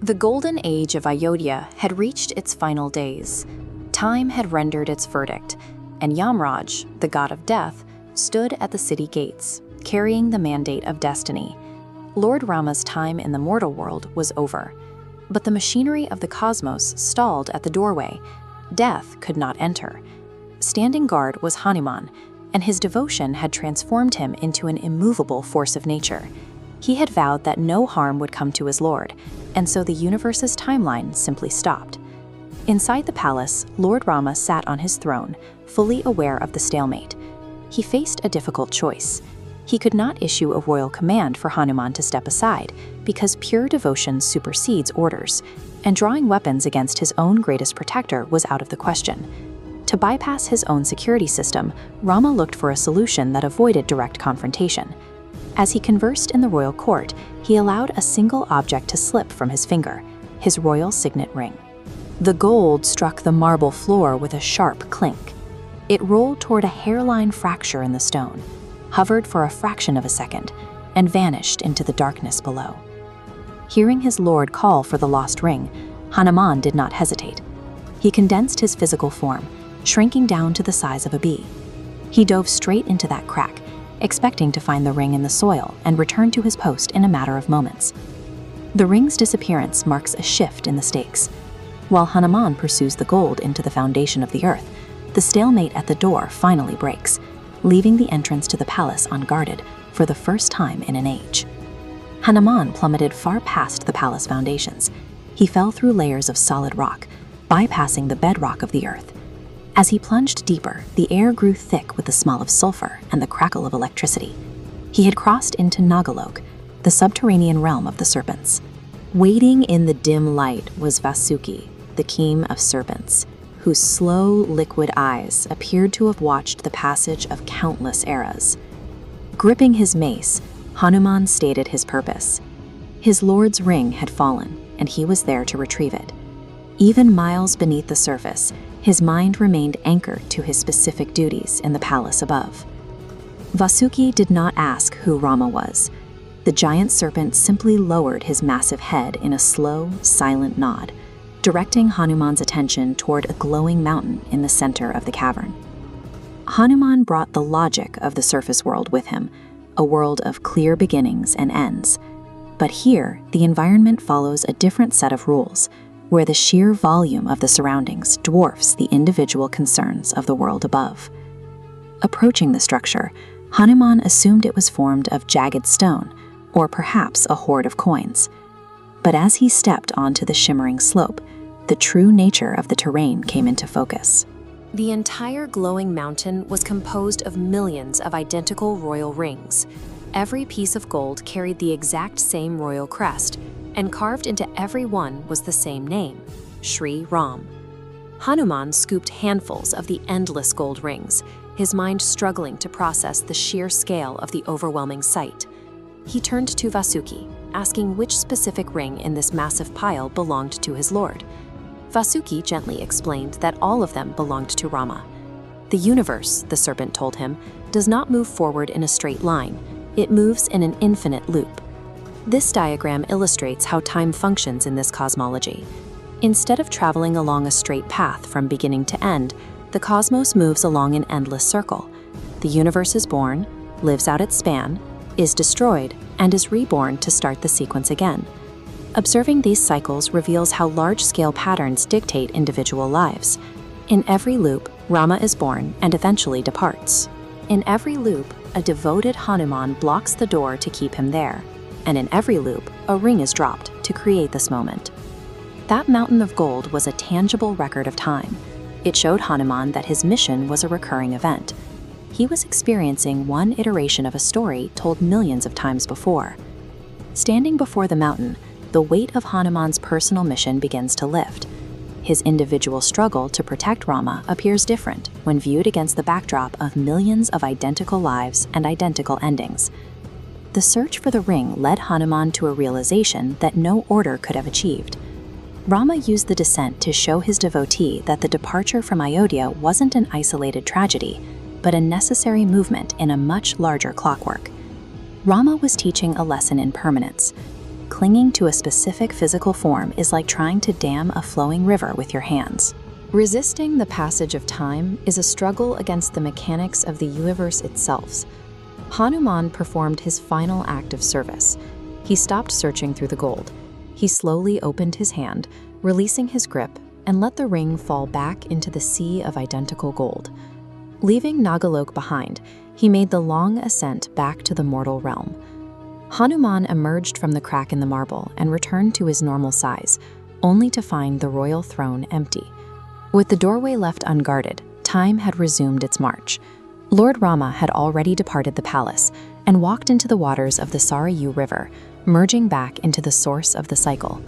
The golden age of Ayodhya had reached its final days. Time had rendered its verdict, and Yamraj, the god of death, stood at the city gates, carrying the mandate of destiny. Lord Rama's time in the mortal world was over, but the machinery of the cosmos stalled at the doorway. Death could not enter. Standing guard was Hanuman, and his devotion had transformed him into an immovable force of nature. He had vowed that no harm would come to his lord, and so the universe's timeline simply stopped. Inside the palace, Lord Rama sat on his throne, fully aware of the stalemate. He faced a difficult choice. He could not issue a royal command for Hanuman to step aside, because pure devotion supersedes orders, and drawing weapons against his own greatest protector was out of the question. To bypass his own security system, Rama looked for a solution that avoided direct confrontation. As he conversed in the royal court, he allowed a single object to slip from his finger, his royal signet ring. The gold struck the marble floor with a sharp clink. It rolled toward a hairline fracture in the stone, hovered for a fraction of a second, and vanished into the darkness below. Hearing his lord call for the lost ring, Hanuman did not hesitate. He condensed his physical form, shrinking down to the size of a bee. He dove straight into that crack, expecting to find the ring in the soil and return to his post in a matter of moments. The ring's disappearance marks a shift in the stakes. While Hanuman pursues the gold into the foundation of the earth, the stalemate at the door finally breaks, leaving the entrance to the palace unguarded for the first time in an age. Hanuman plummeted far past the palace foundations. He fell through layers of solid rock, bypassing the bedrock of the earth. As he plunged deeper, the air grew thick with the smell of sulfur and the crackle of electricity. He had crossed into Nagalok, the subterranean realm of the serpents. Waiting in the dim light was Vasuki, the king of serpents, whose slow, liquid eyes appeared to have watched the passage of countless eras. Gripping his mace, Hanuman stated his purpose. His lord's ring had fallen, and he was there to retrieve it. Even miles beneath the surface, his mind remained anchored to his specific duties in the palace above. Vasuki did not ask who Rama was. The giant serpent simply lowered his massive head in a slow, silent nod, directing Hanuman's attention toward a glowing mountain in the center of the cavern. Hanuman brought the logic of the surface world with him, a world of clear beginnings and ends. But here, the environment follows a different set of rules, where the sheer volume of the surroundings dwarfs the individual concerns of the world above. Approaching the structure, Hanuman assumed it was formed of jagged stone, or perhaps a hoard of coins. But as he stepped onto the shimmering slope, the true nature of the terrain came into focus. The entire glowing mountain was composed of millions of identical royal rings. Every piece of gold carried the exact same royal crest, and carved into every one was the same name, Sri Ram. Hanuman scooped handfuls of the endless gold rings, his mind struggling to process the sheer scale of the overwhelming sight. He turned to Vasuki, asking which specific ring in this massive pile belonged to his lord. Vasuki gently explained that all of them belonged to Rama. The universe, the serpent told him, does not move forward in a straight line. It moves in an infinite loop. This diagram illustrates how time functions in this cosmology. Instead of traveling along a straight path from beginning to end, the cosmos moves along an endless circle. The universe is born, lives out its span, is destroyed, and is reborn to start the sequence again. Observing these cycles reveals how large-scale patterns dictate individual lives. In every loop, Rama is born and eventually departs. In every loop, a devoted Hanuman blocks the door to keep him there. And in every loop, a ring is dropped to create this moment. That mountain of gold was a tangible record of time. It showed Hanuman that his mission was a recurring event. He was experiencing one iteration of a story told millions of times before. Standing before the mountain, the weight of Hanuman's personal mission begins to lift. His individual struggle to protect Rama appears different when viewed against the backdrop of millions of identical lives and identical endings. The search for the ring led Hanuman to a realization that no order could have achieved. Rama used the descent to show his devotee that the departure from Ayodhya wasn't an isolated tragedy, but a necessary movement in a much larger clockwork. Rama was teaching a lesson in permanence. clinging to a specific physical form is like trying to dam a flowing river with your hands. Resisting the passage of time is a struggle against the mechanics of the universe itself. Hanuman performed his final act of service. He stopped searching through the gold. He slowly opened his hand, releasing his grip, and let the ring fall back into the sea of identical gold. Leaving Nagalok behind, he made the long ascent back to the mortal realm. Hanuman emerged from the crack in the marble and returned to his normal size, only to find the royal throne empty. With the doorway left unguarded, time had resumed its march. Lord Rama had already departed the palace and walked into the waters of the Sarayu River, merging back into the source of the cycle.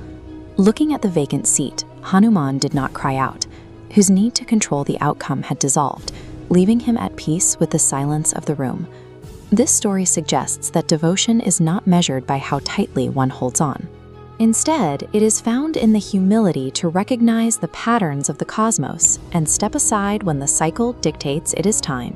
Looking at the vacant seat, Hanuman did not cry out, whose need to control the outcome had dissolved, leaving him at peace with the silence of the room. This story suggests that devotion is not measured by how tightly one holds on. Instead, it is found in the humility to recognize the patterns of the cosmos and step aside when the cycle dictates it is time.